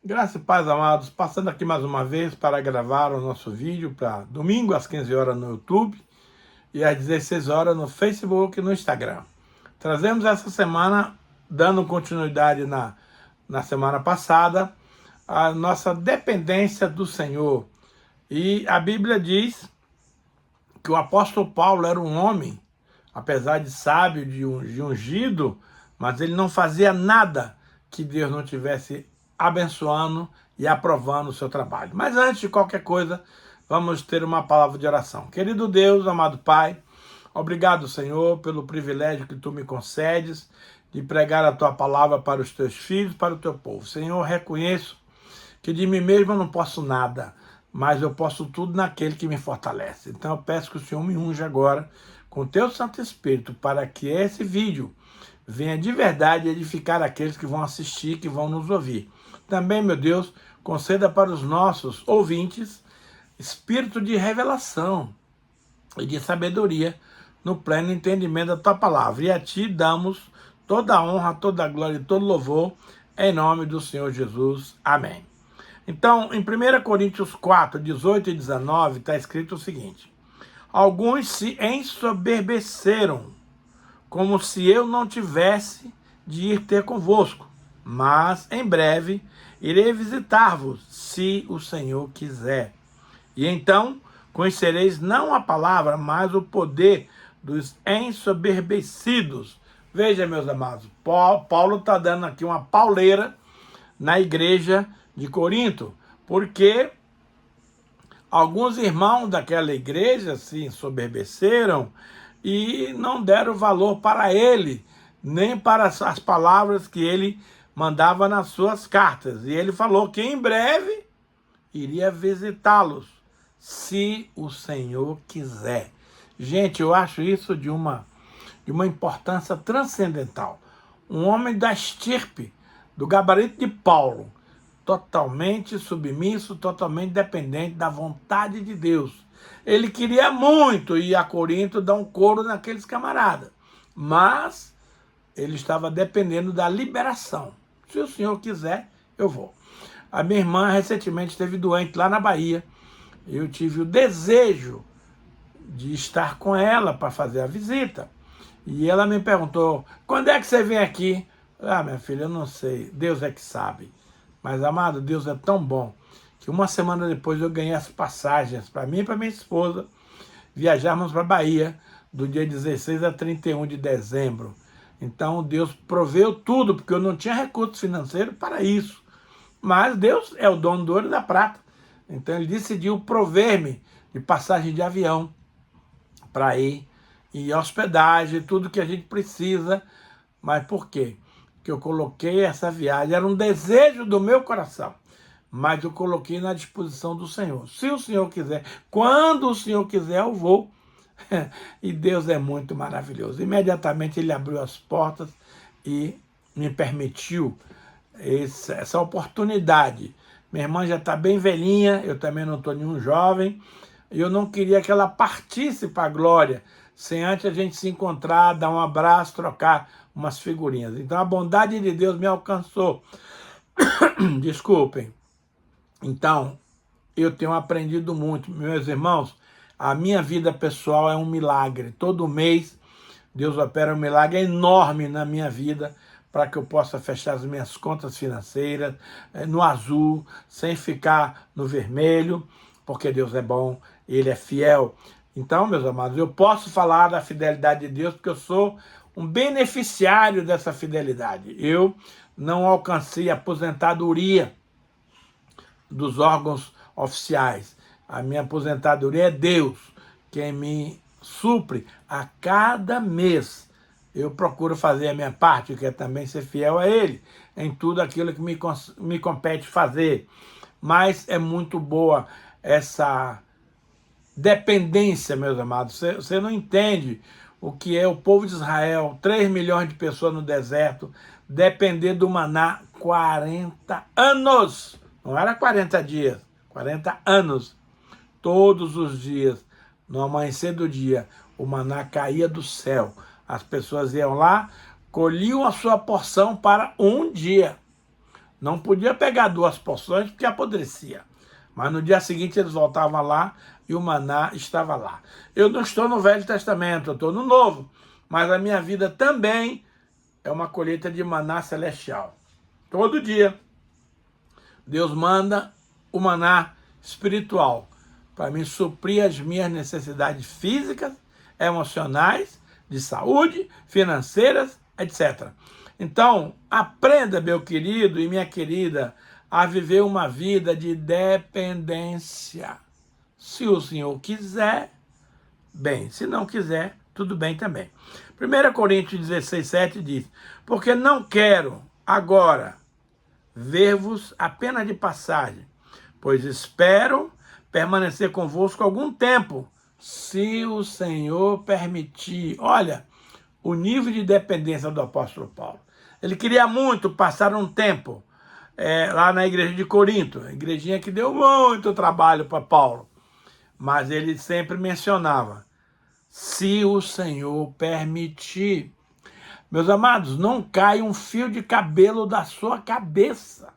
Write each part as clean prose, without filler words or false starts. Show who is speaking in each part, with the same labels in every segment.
Speaker 1: Graça e paz, amados, passando aqui mais uma vez para gravar o nosso vídeo para domingo às 15 horas no YouTube e às 16 horas no Facebook e no Instagram. Trazemos essa semana, dando continuidade na semana passada, a nossa dependência do Senhor. E a Bíblia diz que o apóstolo Paulo era um homem, apesar de sábio, de ungido, mas ele não fazia nada que Deus não tivesse abençoando e aprovando o seu trabalho. Mas antes de qualquer coisa, vamos ter uma palavra de oração. Querido Deus, amado Pai, obrigado, Senhor, pelo privilégio que Tu me concedes de pregar a Tua palavra para os Teus filhos, para o Teu povo. Senhor, reconheço que de mim mesmo eu não posso nada, mas eu posso tudo naquele que me fortalece. Então eu peço que o Senhor me unja agora com o Teu Santo Espírito para que esse vídeo venha de verdade edificar aqueles que vão assistir, que vão nos ouvir. Também, meu Deus, conceda para os nossos ouvintes espírito de revelação e de sabedoria no pleno entendimento da Tua palavra. E a Ti damos toda a honra, toda a glória e todo louvor, em nome do Senhor Jesus. Amém. Então, em 1 Coríntios 4, 18 e 19, está escrito o seguinte: alguns se ensoberbeceram, como se eu não tivesse de ir ter convosco, mas em breve irei visitar-vos, se o Senhor quiser. E então conhecereis não a palavra, mas o poder dos ensoberbecidos. Veja, meus amados, Paulo está dando aqui uma pauleira na igreja de Corinto, porque alguns irmãos daquela igreja se ensoberbeceram e não deram valor para ele, nem para as palavras que ele mandava nas suas cartas. E ele falou que em breve iria visitá-los, se o Senhor quiser. Gente, eu acho isso de uma importância transcendental. Um homem da estirpe, do gabarito de Paulo, totalmente submisso, totalmente dependente da vontade de Deus. Ele queria muito ir a Corinto dar um coro naqueles camaradas, mas ele estava dependendo da liberação. Se o Senhor quiser, eu vou. A minha irmã recentemente esteve doente lá na Bahia. Eu tive o desejo de estar com ela para fazer a visita. E ela me perguntou, quando é que você vem aqui? Ah, minha filha, eu não sei, Deus é que sabe. Mas, amado, Deus é tão bom que uma semana depois eu ganhei as passagens para mim e para minha esposa viajarmos para a Bahia do dia 16 a 31 de dezembro. Então, Deus proveu tudo, porque eu não tinha recurso financeiro para isso. Mas Deus é o dono do ouro e da prata. Então, Ele decidiu prover-me de passagem de avião para ir, e hospedagem, tudo que a gente precisa. Mas por quê? Porque eu coloquei essa viagem, era um desejo do meu coração, mas eu coloquei na disposição do Senhor. Se o Senhor quiser, quando o Senhor quiser, eu vou. E Deus é muito maravilhoso. Imediatamente Ele abriu as portas e me permitiu essa oportunidade. Minha irmã já está bem velhinha, eu também não estou nenhum jovem, e eu não queria que ela partisse para a glória sem antes a gente se encontrar, dar um abraço, trocar umas figurinhas. Então a bondade de Deus me alcançou. Desculpem. Então, eu tenho aprendido muito. Meus irmãos, a minha vida pessoal é um milagre. Todo mês, Deus opera um milagre enorme na minha vida para que eu possa fechar as minhas contas financeiras no azul, sem ficar no vermelho, porque Deus é bom, Ele é fiel. Então, meus amados, eu posso falar da fidelidade de Deus porque eu sou um beneficiário dessa fidelidade. Eu não alcancei a aposentadoria dos órgãos oficiais. A minha aposentadoria é Deus quem me supre a cada mês. Eu procuro fazer a minha parte, que é também ser fiel a Ele, em tudo aquilo que me compete fazer. Mas é muito boa essa dependência, meus amados. Você não entende o que é o povo de Israel, 3 milhões de pessoas no deserto, depender do maná 40 anos. Não era 40 dias, 40 anos. Todos os dias, no amanhecer do dia, o maná caía do céu. As pessoas iam lá, colhiam a sua porção para um dia. Não podia pegar 2 porções porque apodrecia. Mas no dia seguinte eles voltavam lá e o maná estava lá. Eu não estou no Velho Testamento, eu estou no Novo. Mas a minha vida também é uma colheita de maná celestial. Todo dia Deus manda o maná espiritual para me suprir as minhas necessidades físicas, emocionais, de saúde, financeiras, etc. Então, aprenda, meu querido e minha querida, a viver uma vida de dependência. Se o Senhor quiser, bem. Se não quiser, tudo bem também. 1 Coríntios 16, 7 diz: porque não quero agora ver-vos apenas de passagem, pois espero permanecer convosco algum tempo, se o Senhor permitir. Olha, o nível de dependência do apóstolo Paulo. Ele queria muito passar um tempo lá na igreja de Corinto, a igrejinha que deu muito trabalho para Paulo, mas ele sempre mencionava, se o Senhor permitir. Meus amados, não cai um fio de cabelo da sua cabeça,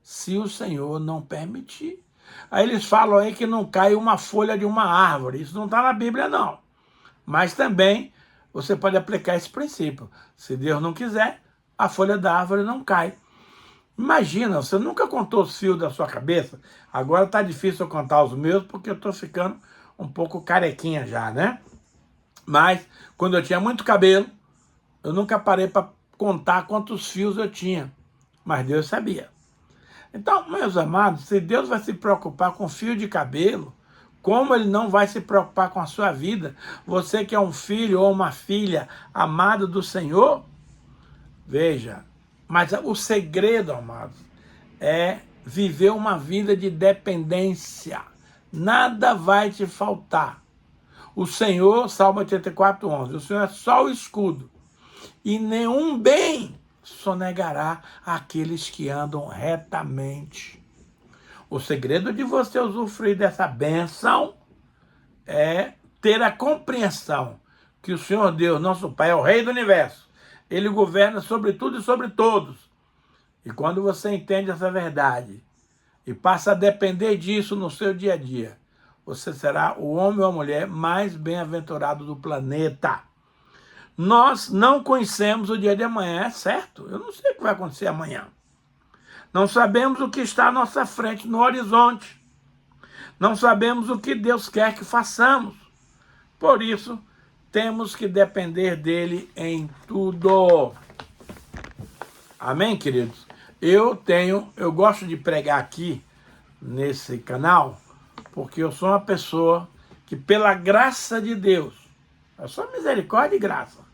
Speaker 1: se o Senhor não permitir. Aí eles falam aí que não cai uma folha de uma árvore. Isso não está na Bíblia, não. Mas também você pode aplicar esse princípio. Se Deus não quiser, a folha da árvore não cai. Imagina, você nunca contou os fios da sua cabeça. Agora está difícil eu contar os meus, porque eu estou ficando um pouco carequinha já, né? Mas, quando eu tinha muito cabelo, eu nunca parei para contar quantos fios eu tinha. Mas Deus sabia. Então, meus amados, se Deus vai se preocupar com fio de cabelo, como Ele não vai se preocupar com a sua vida? Você que é um filho ou uma filha amado do Senhor, veja, mas o segredo, amados, é viver uma vida de dependência. Nada vai te faltar. O Senhor, Salmo 84, 11, o Senhor é só o escudo, e nenhum bem sonegará àqueles que andam retamente. O segredo de você usufruir dessa bênção é ter a compreensão que o Senhor Deus, nosso Pai, é o Rei do Universo. Ele governa sobre tudo e sobre todos. E quando você entende essa verdade e passa a depender disso no seu dia a dia, você será o homem ou a mulher mais bem-aventurado do planeta. Nós não conhecemos o dia de amanhã, é certo. Eu não sei o que vai acontecer amanhã. Não sabemos o que está à nossa frente no horizonte. Não sabemos o que Deus quer que façamos. Por isso, temos que depender dele em tudo. Amém, queridos? Eu gosto de pregar aqui nesse canal, porque eu sou uma pessoa que, pela graça de Deus, é só misericórdia e graça,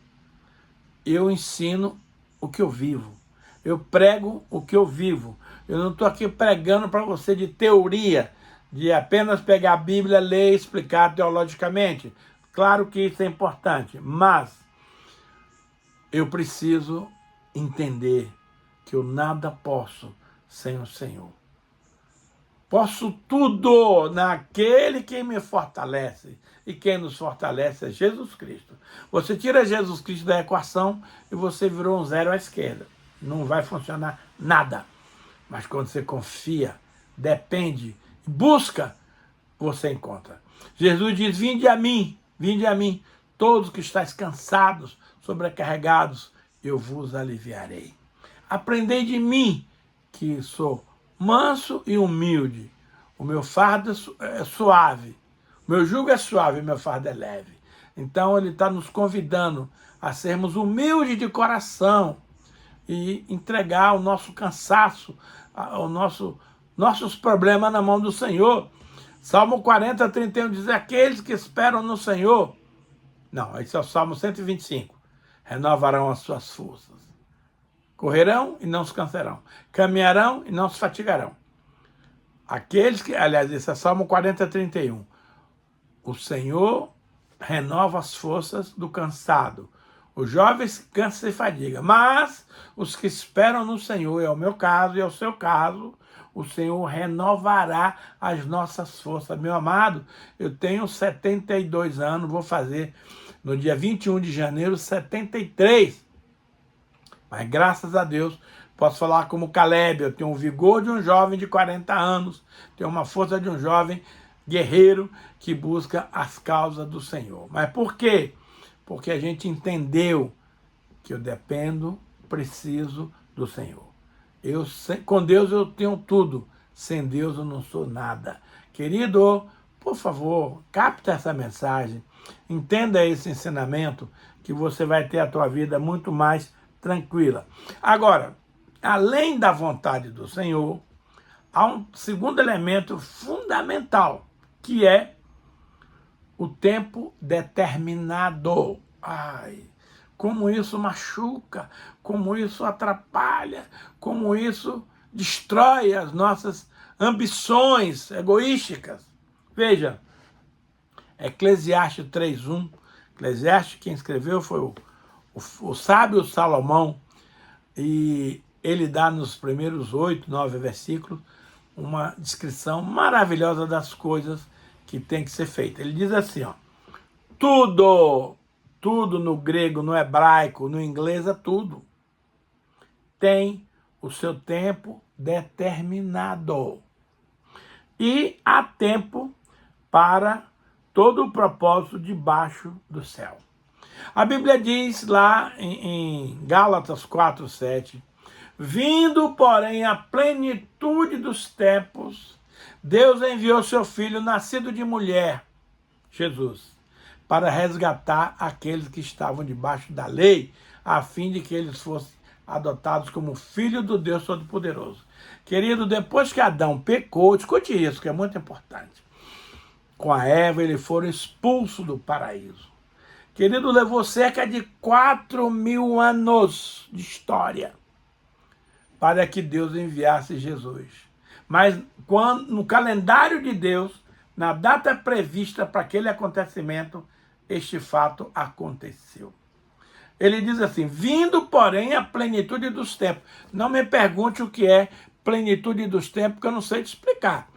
Speaker 1: eu ensino o que eu vivo. Eu prego o que eu vivo. Eu não estou aqui pregando para você de teoria, de apenas pegar a Bíblia, ler e explicar teologicamente. Claro que isso é importante, mas eu preciso entender que eu nada posso sem o Senhor. Posso tudo naquele que me fortalece. E quem nos fortalece é Jesus Cristo. Você tira Jesus Cristo da equação e você virou um zero à esquerda. Não vai funcionar nada. Mas quando você confia, depende, busca, você encontra. Jesus diz, vinde a mim, todos que estáis cansados, sobrecarregados, eu vos aliviarei. Aprendei de mim, que sou manso e humilde. O meu fardo é suave. O meu jugo é suave e meu fardo é leve. Então ele está nos convidando a sermos humildes de coração e entregar o nosso cansaço, nossos problemas na mão do Senhor. Salmo 40, 31 diz, aqueles que esperam no Senhor, não, esse é o Salmo 125, renovarão as suas forças. Correrão e não se cansarão, caminharão e não se fatigarão. Aqueles que, aliás, esse é Salmo 40, 31, o Senhor renova as forças do cansado. Os jovens cansam e fadigam, mas os que esperam no Senhor, é o meu caso e é o seu caso, o Senhor renovará as nossas forças. Meu amado, eu tenho 72 anos, vou fazer no dia 21 de janeiro 73. Mas graças a Deus, Posso falar como Caleb, eu tenho o vigor de um jovem de 40 anos, tenho uma força de um jovem guerreiro que busca as causas do Senhor. Mas por quê? Porque a gente entendeu que eu dependo, preciso do Senhor. Com Deus eu tenho tudo, sem Deus eu não sou nada. Querido, por favor, capta essa mensagem, entenda esse ensinamento, que você vai ter a tua vida muito mais tranquila. Agora, além da vontade do Senhor, há um segundo elemento fundamental, que é o tempo determinado. Ai, como isso machuca, como isso atrapalha, como isso destrói as nossas ambições egoísticas. Veja, Eclesiastes 3:1, Eclesiastes, quem escreveu foi o sábio Salomão, e ele dá nos primeiros 8, 9 versículos uma descrição maravilhosa das coisas que tem que ser feita. Ele diz assim, ó, tudo no grego, no hebraico, no inglês, é tudo, tem o seu tempo determinado. E há tempo para todo o propósito debaixo do céu. A Bíblia diz lá em Gálatas 4:7, vindo, porém, a plenitude dos tempos, Deus enviou seu Filho, nascido de mulher, Jesus, para resgatar aqueles que estavam debaixo da lei, a fim de que eles fossem adotados como filho do Deus Todo-Poderoso. Querido, depois que Adão pecou, escute isso, que é muito importante, com a Eva, eles foram expulsos do paraíso. Querido, levou cerca de 4.000 anos de história para que Deus enviasse Jesus. Mas no calendário de Deus, na data prevista para aquele acontecimento, este fato aconteceu. Ele diz assim, vindo, porém, a plenitude dos tempos. Não me pergunte o que é plenitude dos tempos, que eu não sei te explicar.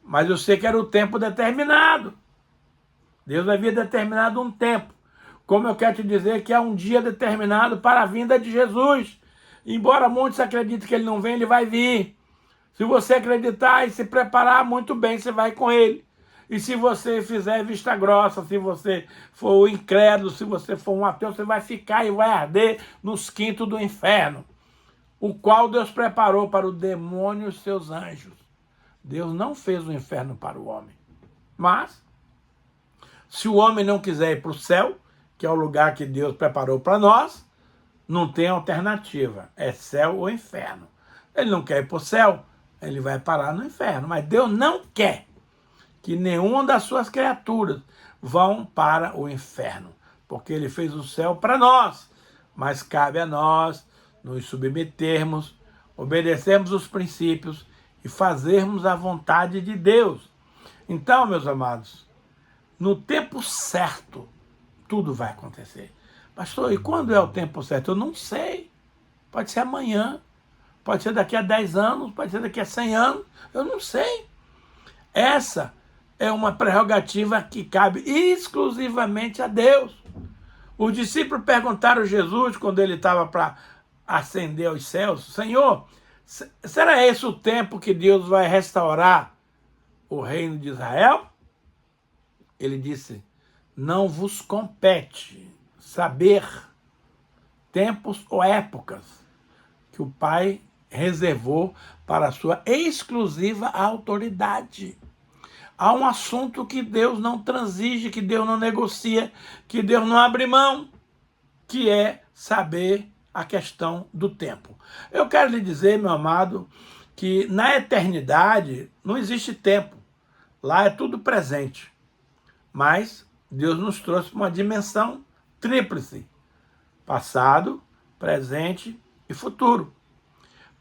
Speaker 1: Mas eu sei que era o tempo determinado. Deus havia determinado um tempo. Como eu quero te dizer que há um dia determinado para a vinda de Jesus. Embora muitos acreditem que ele não vem, ele vai vir. Se você acreditar e se preparar muito bem, você vai com ele. E se você fizer vista grossa, se você for incrédulo, se você for um ateu, você vai ficar e vai arder nos quintos do inferno, o qual Deus preparou para o demônio e os seus anjos. Deus não fez o inferno para o homem. Mas, se o homem não quiser ir para o céu, que é o lugar que Deus preparou para nós, não tem alternativa. É céu ou inferno. Ele não quer ir para o céu, ele vai parar no inferno. Mas Deus não quer que nenhuma das suas criaturas vão para o inferno, porque ele fez o céu para nós. Mas cabe a nós nos submetermos, obedecermos os princípios e fazermos a vontade de Deus. Então, meus amados, no tempo certo, tudo vai acontecer. Pastor, e quando é o tempo certo? Eu não sei. Pode ser amanhã, pode ser daqui a 10 anos, pode ser daqui a 100 anos, eu não sei. Essa é uma prerrogativa que cabe exclusivamente a Deus. Os discípulos perguntaram a Jesus, quando ele estava para ascender aos céus, Senhor, será esse o tempo que Deus vai restaurar o reino de Israel? Ele disse, não vos compete saber tempos ou épocas que o Pai reservou para a sua exclusiva autoridade. Há um assunto que Deus não transige, que Deus não negocia, que Deus não abre mão, que é saber a questão do tempo. Eu quero lhe dizer, meu amado, que na eternidade não existe tempo. Lá é tudo presente. Mas Deus nos trouxe uma dimensão tríplice: passado, presente e futuro.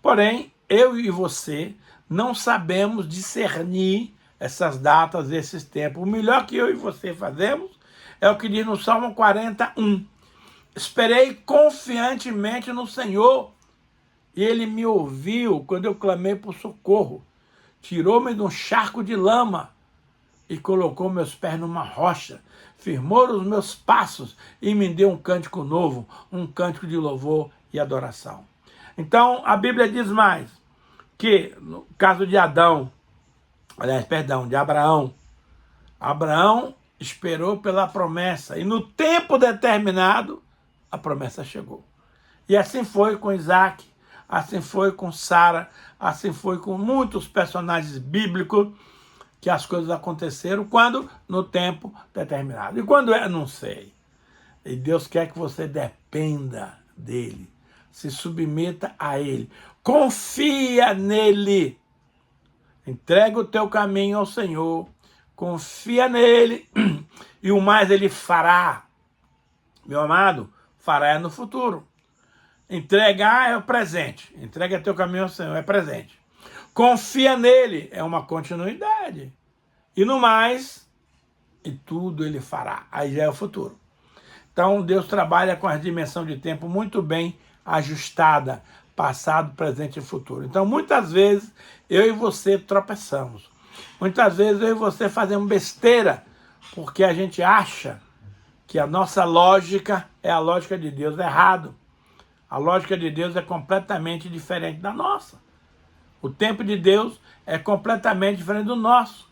Speaker 1: Porém, eu e você não sabemos discernir essas datas, esses tempos. O melhor que eu e você fazemos é o que diz no Salmo 41. Esperei confiantemente no Senhor, e Ele me ouviu quando eu clamei por socorro. Tirou-me de um charco de lama e colocou meus pés numa rocha. Firmou os meus passos e me deu um cântico novo, um cântico de louvor e adoração. Então, a Bíblia diz mais, que no caso de de Abraão, Abraão esperou pela promessa, e no tempo determinado, a promessa chegou. E assim foi com Isaac, assim foi com Sara, assim foi com muitos personagens bíblicos, que as coisas aconteceram quando? No tempo determinado. E quando é? Não sei. E Deus quer que você dependa dele, se submeta a ele, confia nele, entrega o teu caminho ao Senhor, confia nele, e o mais ele fará. Meu amado, fará no futuro. Entregar é o presente. Entrega teu caminho ao Senhor, é presente. Confia nele, é uma continuidade. E no mais, e tudo ele fará. Aí já é o futuro. Então, Deus trabalha com a dimensão de tempo muito bem ajustada, passado, presente e futuro. Então, muitas vezes, eu e você tropeçamos. Muitas vezes, eu e você fazemos besteira, porque a gente acha que a nossa lógica é a lógica de Deus. Errado. A lógica de Deus é completamente diferente da nossa. O tempo de Deus é completamente diferente do nosso.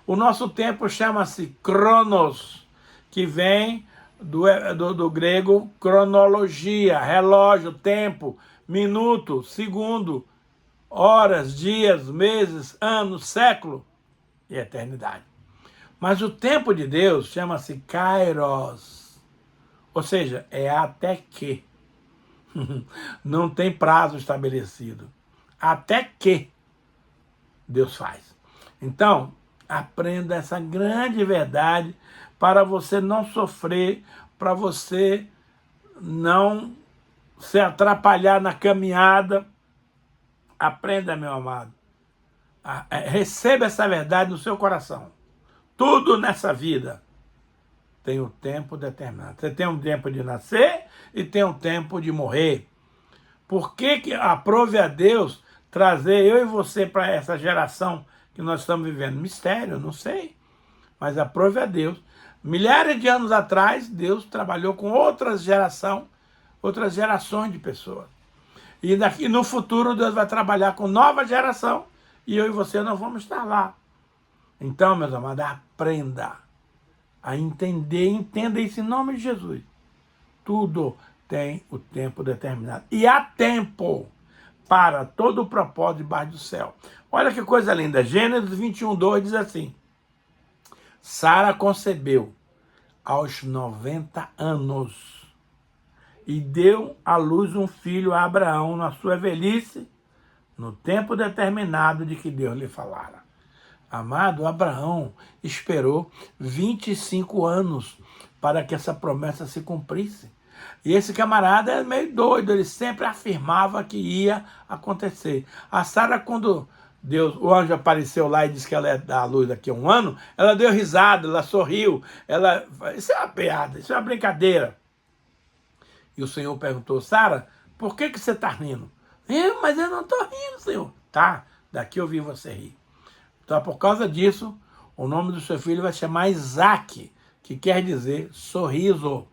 Speaker 1: O nosso tempo chama-se cronos, que vem do grego cronologia, relógio, tempo, minuto, segundo, horas, dias, meses, anos, século e eternidade. Mas o tempo de Deus chama-se kairos, ou seja, é até que. Não tem prazo estabelecido. Até que Deus faz. Então, aprenda essa grande verdade para você não sofrer, para você não se atrapalhar na caminhada. Aprenda, meu amado. Receba essa verdade no seu coração. Tudo nessa vida tem um tempo determinado. Você tem um tempo de nascer e tem um tempo de morrer. Por que aprove a Deus trazer eu e você para essa geração que nós estamos vivendo? Mistério, não sei. Mas aprove a Deus. Milhares de anos atrás, Deus trabalhou com outras gerações de pessoas. E daqui no futuro, Deus vai trabalhar com nova geração e eu e você não vamos estar lá. Então, meus amados, aprenda a entender, entenda isso em nome de Jesus. Tudo tem o tempo determinado. E há tempo para todo o propósito debaixo do céu. Olha que coisa linda. Gênesis 21:2 diz assim: Sara concebeu aos 90 anos e deu à luz um filho a Abraão na sua velhice, no tempo determinado de que Deus lhe falara. Amado, Abraão esperou 25 anos para que essa promessa se cumprisse. E esse camarada é meio doido, ele sempre afirmava que ia acontecer. A Sara, quando o anjo apareceu lá e disse que ela ia dar à luz daqui a um ano, ela deu risada, ela sorriu, isso é uma piada, isso é uma brincadeira. E o Senhor perguntou: Sara, por que você está rindo? Mas eu não estou rindo, Senhor. Tá, daqui eu vi você rir. Então, por causa disso, o nome do seu filho vai chamar Isaac, que quer dizer sorriso.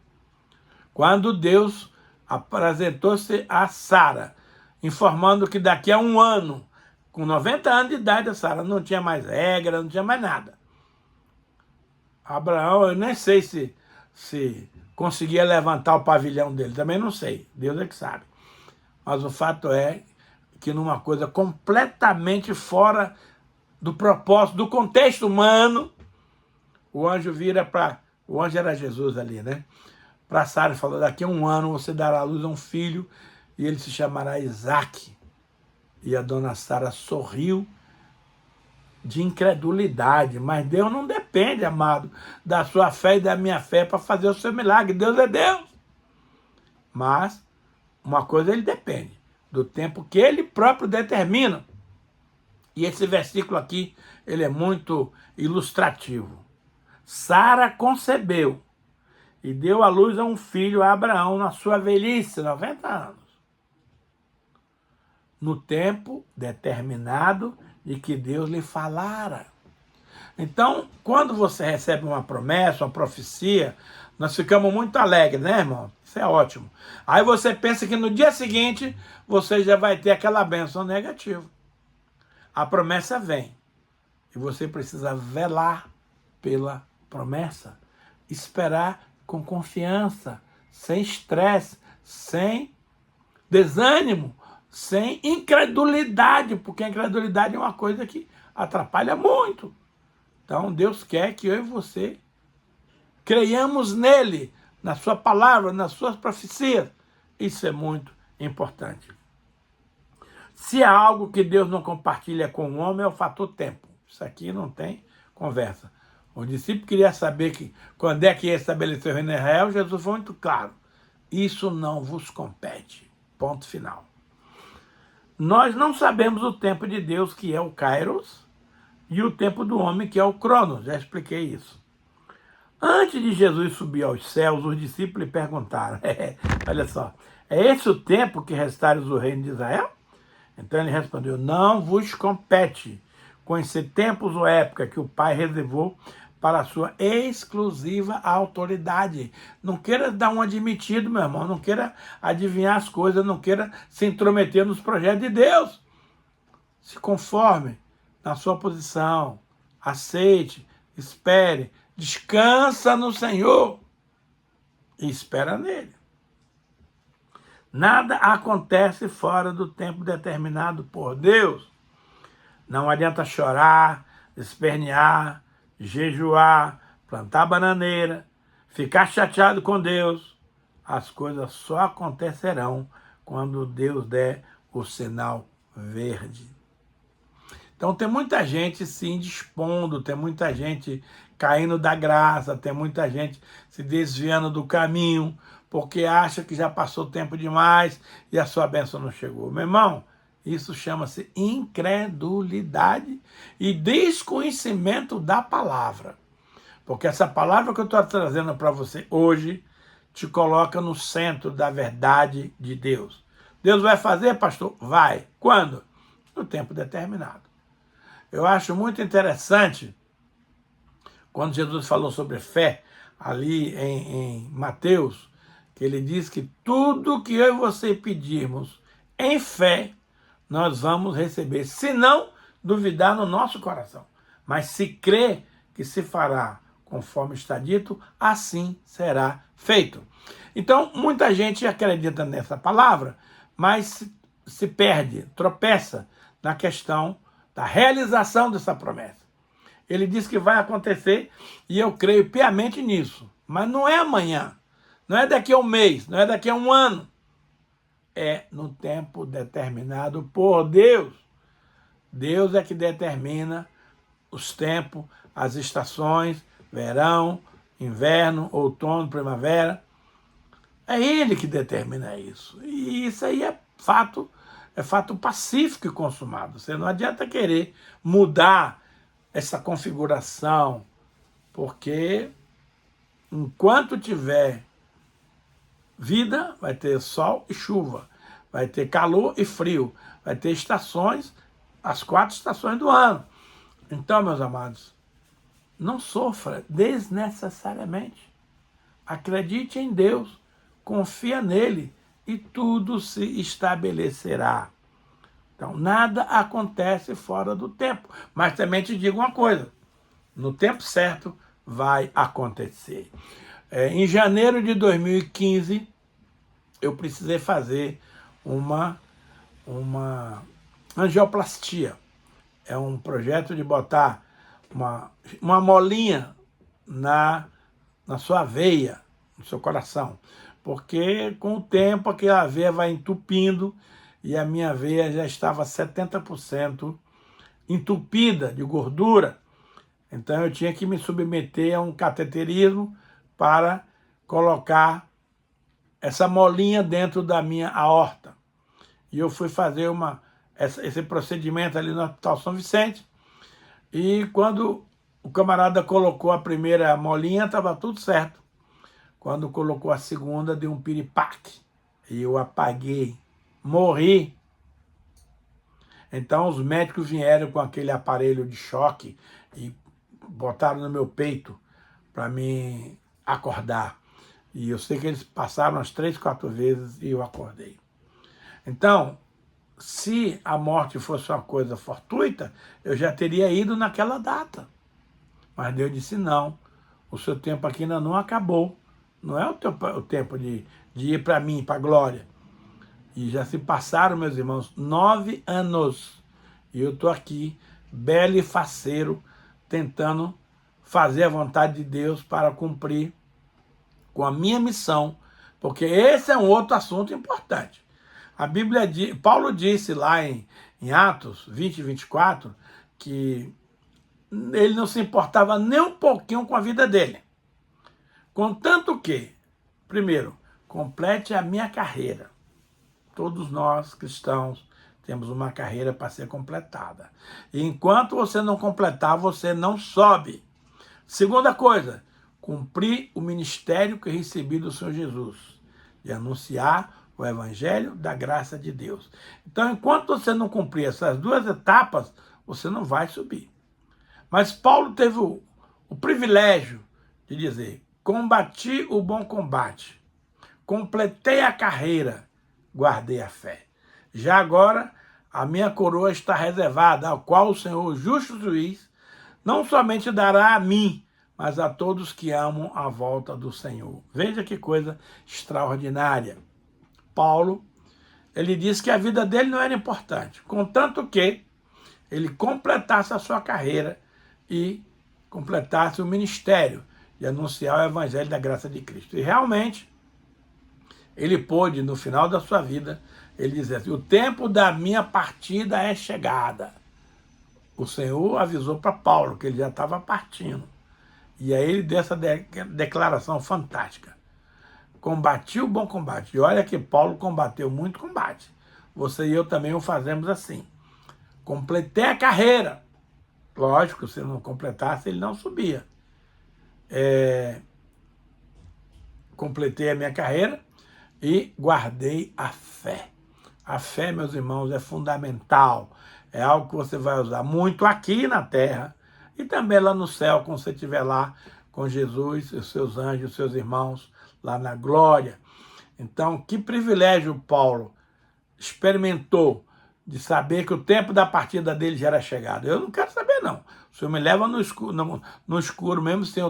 Speaker 1: Quando Deus apresentou-se a Sara, informando que daqui a um ano, com 90 anos de idade, a Sara não tinha mais regra, não tinha mais nada. Abraão, eu nem sei se conseguia levantar o pavilhão dele, também não sei, Deus é que sabe. Mas o fato é que numa coisa completamente fora do propósito, do contexto humano, o anjo vira para... O anjo era Jesus ali, né? Para Sara e falou: daqui a um ano você dará à luz a um filho e ele se chamará Isaac. E a dona Sara sorriu de incredulidade. Mas Deus não depende, amado, da sua fé e da minha fé para fazer o seu milagre. Deus é Deus. Mas uma coisa ele depende, do tempo que ele próprio determina. E esse versículo aqui, ele é muito ilustrativo. Sara concebeu e deu à luz a um filho a Abraão na sua velhice, 90 anos. No tempo determinado de que Deus lhe falara. Então, quando você recebe uma promessa, uma profecia, nós ficamos muito alegres, né, irmão? Isso é ótimo. Aí você pensa que no dia seguinte você já vai ter aquela bênção negativa. A promessa vem e você precisa velar pela promessa, esperar com confiança, sem estresse, sem desânimo, sem incredulidade, porque a incredulidade é uma coisa que atrapalha muito. Então, Deus quer que eu e você creiamos nele, na sua palavra, nas suas profecias. Isso é muito importante. Se há algo que Deus não compartilha com o homem, é o fator tempo. Isso aqui não tem conversa. O discípulo queria saber que quando é que ia estabelecer o reino de Israel, Jesus foi muito claro. Isso não vos compete. Ponto final. Nós não sabemos o tempo de Deus, que é o Kairos, e o tempo do homem, que é o Cronos. Já expliquei isso. Antes de Jesus subir aos céus, os discípulos lhe perguntaram, olha só, é esse o tempo que restares o reino de Israel? Então ele respondeu, não vos compete conhecer tempos ou época que o Pai reservou para a sua exclusiva autoridade. Não queira dar um admitido, meu irmão, não queira adivinhar as coisas, não queira se intrometer nos projetos de Deus. Se conforme na sua posição, aceite, espere, descansa no Senhor e espera nele. Nada acontece fora do tempo determinado por Deus. Não adianta chorar, espernear, jejuar, plantar bananeira, ficar chateado com Deus. As coisas só acontecerão quando Deus der o sinal verde. Então tem muita gente se indispondo, tem muita gente caindo da graça, tem muita gente se desviando do caminho, porque acha que já passou tempo demais e a sua bênção não chegou. Meu irmão, isso chama-se incredulidade e desconhecimento da palavra. Porque essa palavra que eu estou trazendo para você hoje te coloca no centro da verdade de Deus. Deus vai fazer, pastor? Vai. Quando? No tempo determinado. Eu acho muito interessante quando Jesus falou sobre fé, ali em Mateus, que ele diz que tudo que eu e você pedirmos em fé, nós vamos receber, se não duvidar no nosso coração. Mas se crer que se fará conforme está dito, assim será feito. Então, muita gente acredita nessa palavra, mas se perde, tropeça na questão da realização dessa promessa. Ele diz que vai acontecer e eu creio piamente nisso. Mas não é amanhã, não é daqui a um mês, não é daqui a um ano. É no tempo determinado por Deus. Deus é que determina os tempos, as estações, verão, inverno, outono, primavera. É Ele que determina isso. E isso aí é fato pacífico e consumado. Você não adianta querer mudar essa configuração, porque enquanto tiver vida, vai ter sol e chuva, vai ter calor e frio, vai ter estações, as 4 estações do ano. Então, meus amados, não sofra desnecessariamente. Acredite em Deus, confia nele e tudo se estabelecerá. Então, nada acontece fora do tempo. Mas também te digo uma coisa, no tempo certo vai acontecer. Em janeiro de 2015, eu precisei fazer uma angioplastia. É um projeto de botar uma molinha na sua veia, no seu coração. Porque com o tempo aquela veia vai entupindo e a minha veia já estava 70% entupida de gordura. Então eu tinha que me submeter a um cateterismo para colocar essa molinha dentro da minha aorta. E eu fui fazer esse procedimento ali no Hospital São Vicente. E quando o camarada colocou a primeira molinha, estava tudo certo. Quando colocou a segunda, deu um piripaque. E eu apaguei. Morri. Então os médicos vieram com aquele aparelho de choque e botaram no meu peito para me acordar. E eu sei que eles passaram umas 3, 4 vezes e eu acordei. Então, se a morte fosse uma coisa fortuita, eu já teria ido naquela data. Mas Deus disse, não, o seu tempo aqui ainda não acabou. Não é o tempo de ir para mim, para a glória. E já se passaram, meus irmãos, 9 anos. E eu estou aqui, belo e faceiro, tentando fazer a vontade de Deus para cumprir com a minha missão. Porque esse é um outro assunto importante. A Bíblia, Paulo disse lá em Atos 20 e 24, que ele não se importava nem um pouquinho com a vida dele. Contanto que, primeiro, complete a minha carreira. Todos nós, cristãos, temos uma carreira para ser completada. E enquanto você não completar, você não sobe. Segunda coisa, cumprir o ministério que recebi do Senhor Jesus, de anunciar o evangelho da graça de Deus. Então, enquanto você não cumprir essas 2 etapas, você não vai subir. Mas Paulo teve o privilégio de dizer, combati o bom combate, completei a carreira, guardei a fé. Já agora, a minha coroa está reservada, ao qual o Senhor, justo juiz, não somente dará a mim, mas a todos que amam a volta do Senhor. Veja que coisa extraordinária. Paulo, ele disse que a vida dele não era importante, contanto que ele completasse a sua carreira e completasse o ministério de anunciar o evangelho da graça de Cristo. E realmente, ele pôde, no final da sua vida, ele dizer assim, o tempo da minha partida é chegada. O Senhor avisou para Paulo que ele já estava partindo. E aí ele deu essa declaração fantástica. Combati o bom combate. E olha que Paulo combateu muito combate. Você e eu também o fazemos assim. Completei a carreira. Lógico, se não completasse, ele não subia. Completei a minha carreira e guardei a fé. A fé, meus irmãos, é fundamental. É algo que você vai usar muito aqui na terra e também lá no céu, quando você estiver lá com Jesus, os seus anjos, os seus irmãos, lá na glória. Então, que privilégio Paulo experimentou de saber que o tempo da partida dele já era chegado. Eu não quero saber, não. O Senhor me leva no escuro, no escuro mesmo, sem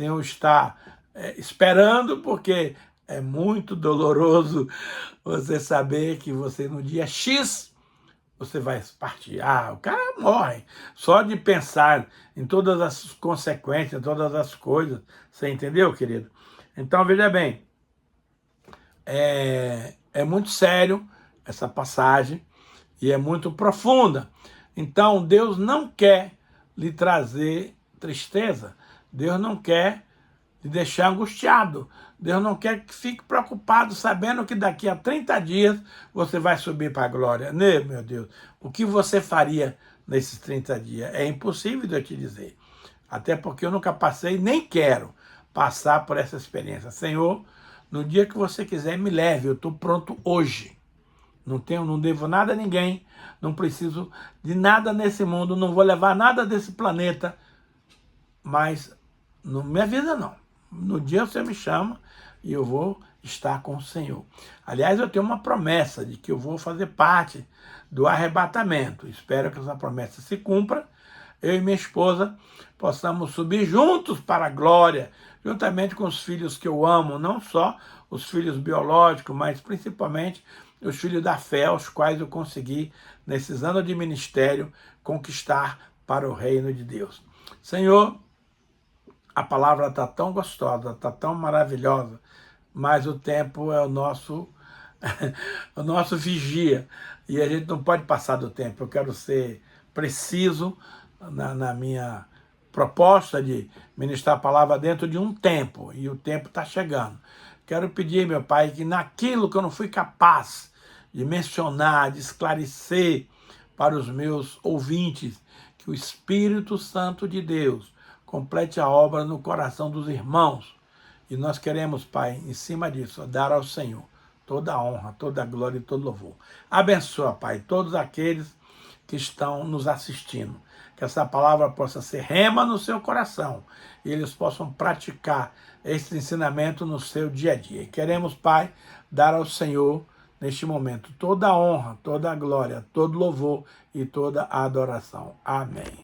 Speaker 1: eu estar esperando, porque é muito doloroso você saber que você no dia X você vai partir. O cara morre. Só de pensar em todas as consequências, todas as coisas. Você entendeu, querido? Então, veja bem, é muito sério essa passagem e é muito profunda. Então, Deus não quer lhe trazer tristeza. Deus não quer lhe deixar angustiado. Deus não quer que fique preocupado sabendo que daqui a 30 dias você vai subir para a glória. Meu Deus, o que você faria nesses 30 dias? É impossível de eu te dizer. Até porque eu nunca passei, nem quero passar por essa experiência. Senhor, no dia que você quiser, me leve. Eu estou pronto hoje. Não devo nada a ninguém. Não preciso de nada nesse mundo. Não vou levar nada desse planeta. Mas não me avisa, não. No dia você me chama e eu vou estar com o Senhor. Aliás, eu tenho uma promessa de que eu vou fazer parte do arrebatamento. Espero que essa promessa se cumpra. Eu e minha esposa possamos subir juntos para a glória, juntamente com os filhos que eu amo, não só os filhos biológicos, mas principalmente os filhos da fé, os quais eu consegui, nesses anos de ministério, conquistar para o reino de Deus. Senhor, a palavra está tão gostosa, está tão maravilhosa, mas o tempo é o nosso vigia. E a gente não pode passar do tempo. Eu quero ser preciso na minha proposta de ministrar a palavra dentro de um tempo. E o tempo está chegando. Quero pedir, meu Pai, que naquilo que eu não fui capaz de mencionar, de esclarecer para os meus ouvintes, que o Espírito Santo de Deus complete a obra no coração dos irmãos. E nós queremos, Pai, em cima disso, dar ao Senhor toda a honra, toda a glória e todo louvor. Abençoa, Pai, todos aqueles que estão nos assistindo. Que essa palavra possa ser rema no seu coração e eles possam praticar esse ensinamento no seu dia a dia. E queremos, Pai, dar ao Senhor, neste momento, toda a honra, toda a glória, todo louvor e toda a adoração. Amém.